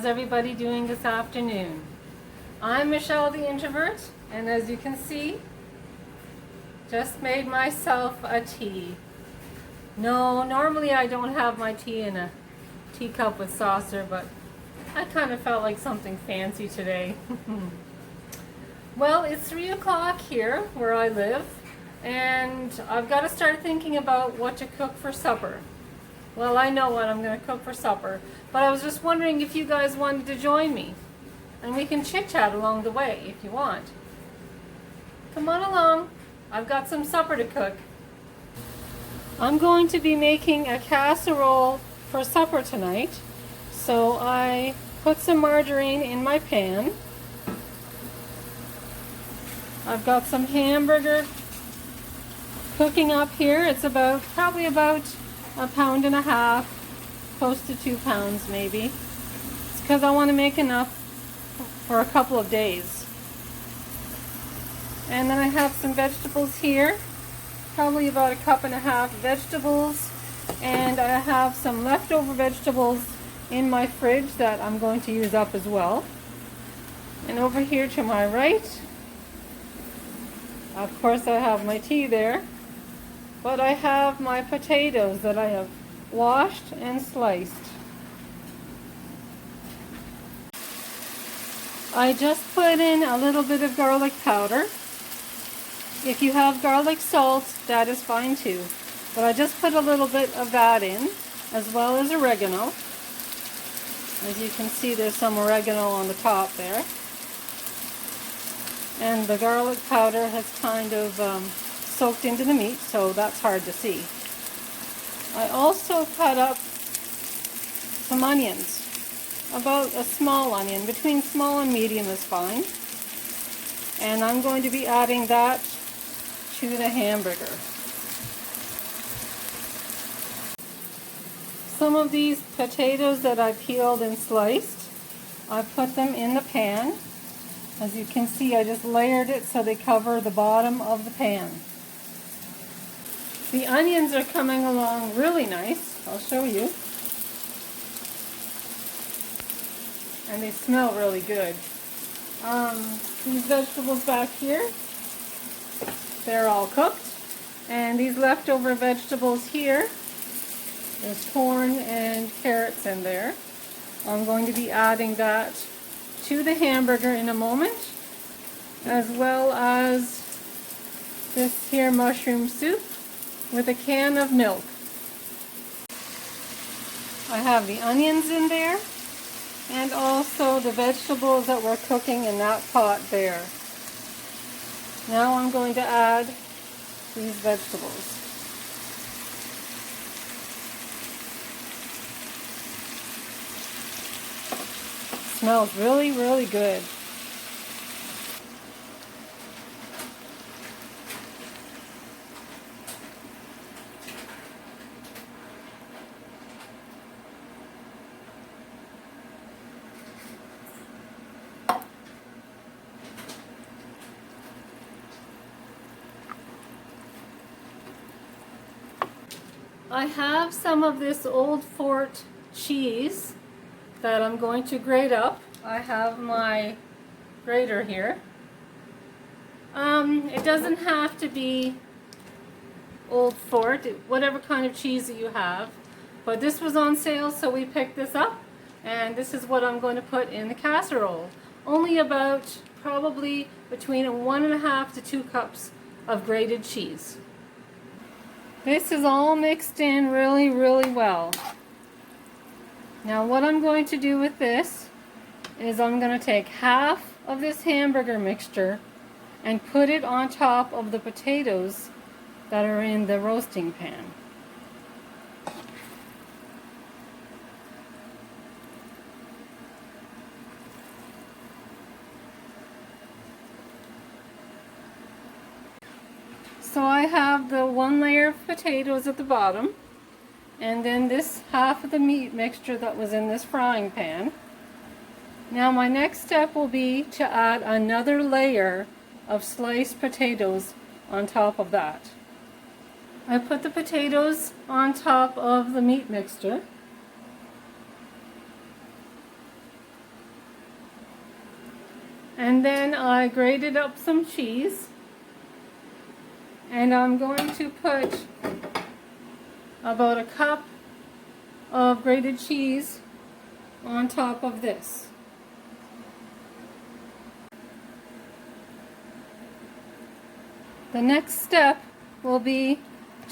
How's everybody doing this afternoon? I'm Michelle the Introvert, and as you can see, just made myself a tea. No, normally I don't have my tea in a teacup with saucer, but I kind of felt like something fancy today. Well, it's 3 o'clock here where I live, and I've got to start thinking about what to cook for supper. Well, I know what I'm going to cook for supper, but I was just wondering if you guys wanted to join me, and we can chit-chat along the way if you want. Come on along. I've got some supper to cook. I'm going to be making a casserole for supper tonight, so I put some margarine in my pan. I've got some hamburger cooking up here. It's probably about 1.5 pounds, close to 2 pounds maybe. It's because I want to make enough for a couple of days. And then I have some vegetables here, probably about 1.5 cups vegetables, and I have some leftover vegetables in my fridge that I'm going to use up as well. And over here to my right, of course I have my tea there, but I have my potatoes that I have washed and sliced. I just put in a little bit of garlic powder. If you have garlic salt, that is fine too. But I just put a little bit of that in, as well as oregano. As you can see, there's some oregano on the top there. And the garlic powder has kind of soaked into the meat, so that's hard to see. I also cut up some onions. About a small onion, between small and medium is fine. And I'm going to be adding that to the hamburger. Some of these potatoes that I peeled and sliced, I put them in the pan. As you can see, I just layered it so they cover the bottom of the pan. The onions are coming along really nice. I'll show you. And they smell really good. These vegetables back here, they're all cooked. And these leftover vegetables here, there's corn and carrots in there. I'm going to be adding that to the hamburger in a moment, as well as this here mushroom soup with a can of milk. I have the onions in there, and also the vegetables that we're cooking in that pot there. Now I'm going to add these vegetables. Smells really, really good. I have some of this Old Fort cheese that I'm going to grate up. I have my grater here. It doesn't have to be Old Fort, whatever kind of cheese that you have. But this was on sale, so we picked this up. And this is what I'm going to put in the casserole. Only about probably between 1.5 to 2 cups of grated cheese. This is all mixed in really, really well. Now what I'm going to do with this is I'm going to take half of this hamburger mixture and put it on top of the potatoes that are in the roasting pan. So I have the 1 layer of potatoes at the bottom, and then this half of the meat mixture that was in this frying pan. Now my next step will be to add another layer of sliced potatoes on top of that. I put the potatoes on top of the meat mixture. And then I grated up some cheese. And I'm going to put about a cup of grated cheese on top of this. The next step will be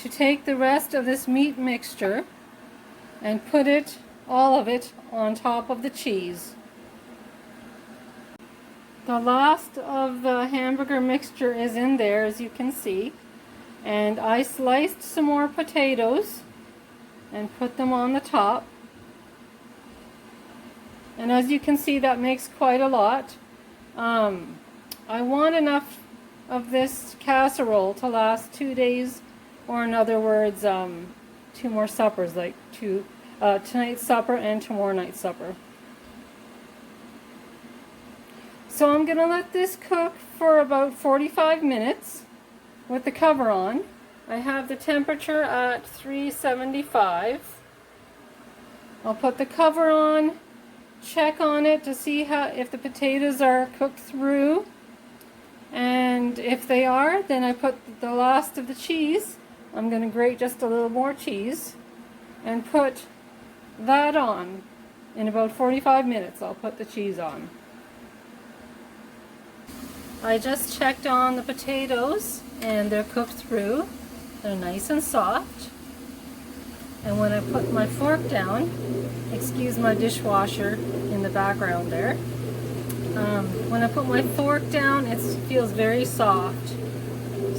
to take the rest of this meat mixture and put it, all of it, on top of the cheese. The last of the hamburger mixture is in there, as you can see. And I sliced some more potatoes and put them on the top. And as you can see, that makes quite a lot. I want enough of this casserole to last 2 days, or in other words, 2 more suppers, like tonight's supper and tomorrow night's supper. So I'm going to let this cook for about 45 minutes with the cover on. I have the temperature at 375. I'll put the cover on, check on it to see if the potatoes are cooked through. And if they are, then I put the last of the cheese. I'm going to grate just a little more cheese and put that on. In about 45 minutes I'll put the cheese on. I just checked on the potatoes and they're cooked through. They're nice and soft. And when I put my fork down, excuse my dishwasher in the background there. When I put my fork down, it feels very soft.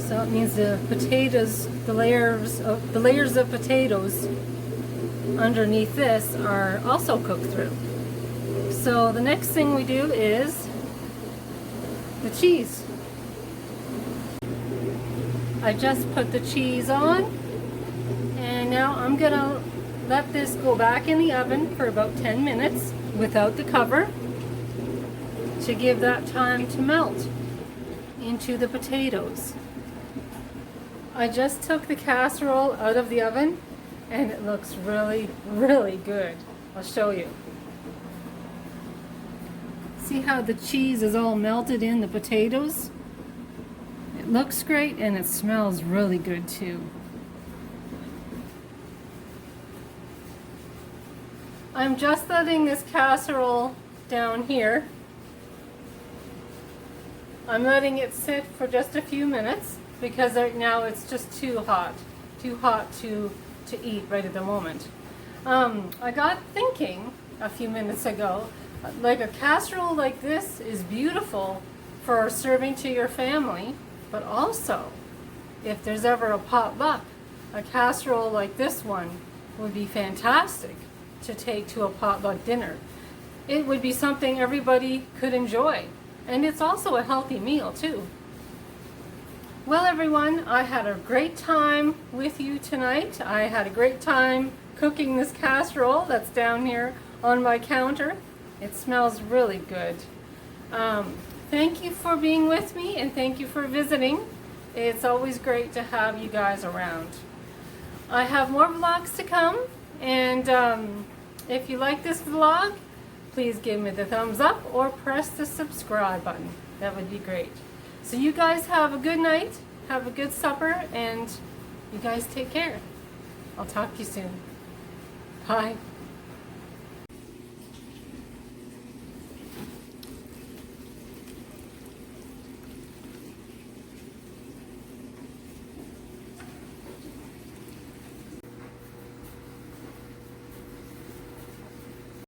So it means the potatoes, the layers of potatoes underneath this are also cooked through. So the next thing we do is the cheese. I just put the cheese on, and now I'm gonna let this go back in the oven for about 10 minutes without the cover to give that time to melt into the potatoes. I just took the casserole out of the oven and it looks really, really good. I'll show you. See how the cheese is all melted in the potatoes? It looks great and it smells really good too. I'm just letting this casserole down here. I'm letting it sit for just a few minutes because right now it's just too hot to eat right at the moment. I got thinking a few minutes ago, like a casserole like this is beautiful for serving to your family, but also if there's ever a potluck, a casserole like this one would be fantastic to take to a potluck dinner. It would be something everybody could enjoy, and it's also a healthy meal too. Well everyone, I had a great time with you tonight. I had a great time cooking this casserole that's down here on my counter. It smells really good. Thank you for being with me and thank you for visiting. It's always great to have you guys around. I have more vlogs to come, and if you like this vlog, please give me the thumbs up or press the subscribe button. That would be great. So you guys have a good night, have a good supper, and you guys take care. I'll talk to you soon. Bye.